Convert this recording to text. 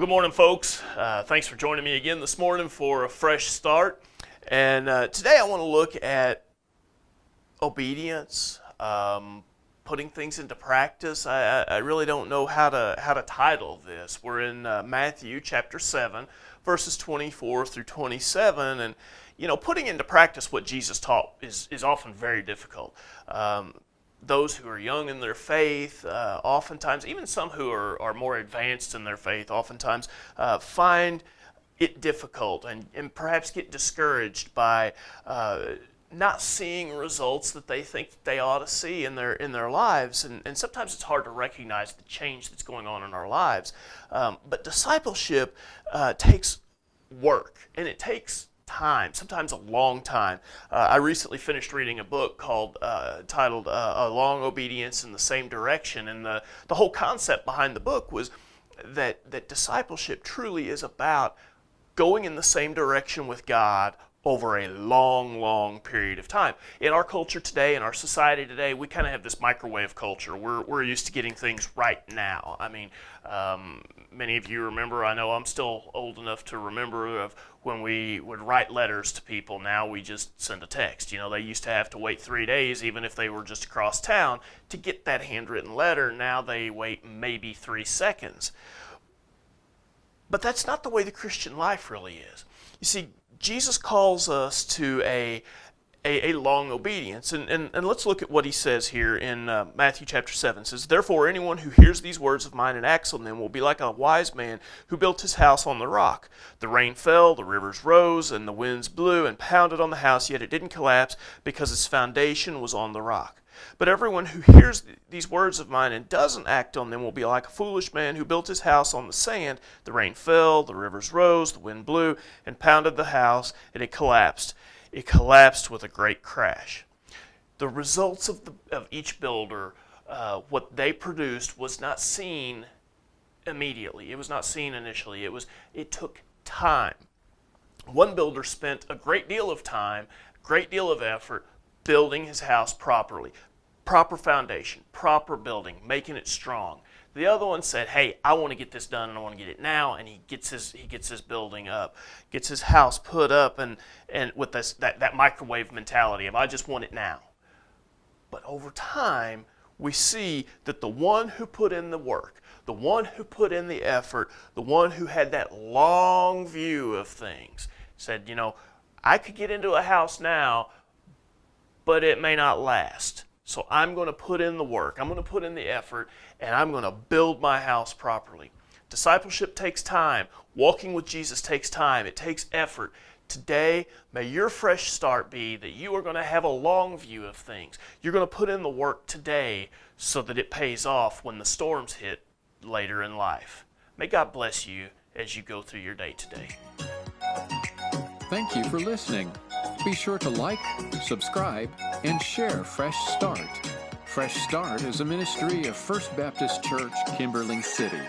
Well, good morning, folks. Thanks for joining me again this morning for a fresh start. And today I want to look at obedience, putting things into practice. I really don't know how to title this. We're in Matthew chapter 7, verses 24 through 27, and putting into practice what Jesus taught is often very difficult. Those who are young in their faith, oftentimes, even some who are more advanced in their faith, oftentimes find it difficult and perhaps get discouraged by not seeing results that they think they ought to see in their lives. And sometimes it's hard to recognize the change that's going on in our lives. But discipleship takes work, and it takes time, sometimes a long time. I recently finished reading a book titled A Long Obedience in the Same Direction, and the whole concept behind the book was that discipleship truly is about going in the same direction with God over a long, long period of time. In our culture today, in our society today, we kind of have this microwave culture. We're used to getting things right now. I mean, many of you remember, I know I'm still old enough to remember of when we would write letters to people. Now we just send a text. They used to have to wait 3 days, even if they were just across town, to get that handwritten letter. Now they wait maybe 3 seconds. But that's not the way the Christian life really is. You see, Jesus calls us to a long obedience. And let's look at what he says here in Matthew chapter 7. It says, "Therefore anyone who hears these words of mine and acts on them will be like a wise man who built his house on the rock. The rain fell, the rivers rose, and the winds blew and pounded on the house, yet it didn't collapse because its foundation was on the rock. But everyone who hears these words of mine and doesn't act on them will be like a foolish man who built his house on the sand. The rain fell, the rivers rose, the wind blew, and pounded the house, and it collapsed. It collapsed with a great crash." The results of each builder, what they produced, was not seen immediately. It was not seen initially. It took time. One builder spent a great deal of time, great deal of effort, building his house properly. Proper foundation, proper building, making it strong. The other one said, "Hey, I want to get this done and I want to get it now," and he gets his building up, gets his house put up, and with that microwave mentality of I just want it now. But over time, we see that the one who put in the work, the one who put in the effort, the one who had that long view of things, said, I could get into a house now, but it may not last. So I'm going to put in the work, I'm going to put in the effort, and I'm going to build my house properly. Discipleship takes time. Walking with Jesus takes time. It takes effort. Today, may your fresh start be that you are going to have a long view of things. You're going to put in the work today so that it pays off when the storms hit later in life. May God bless you as you go through your day today. Thank you for listening. Be sure to like, subscribe, and share Fresh Start. Fresh Start is a ministry of First Baptist Church, Kimberling City.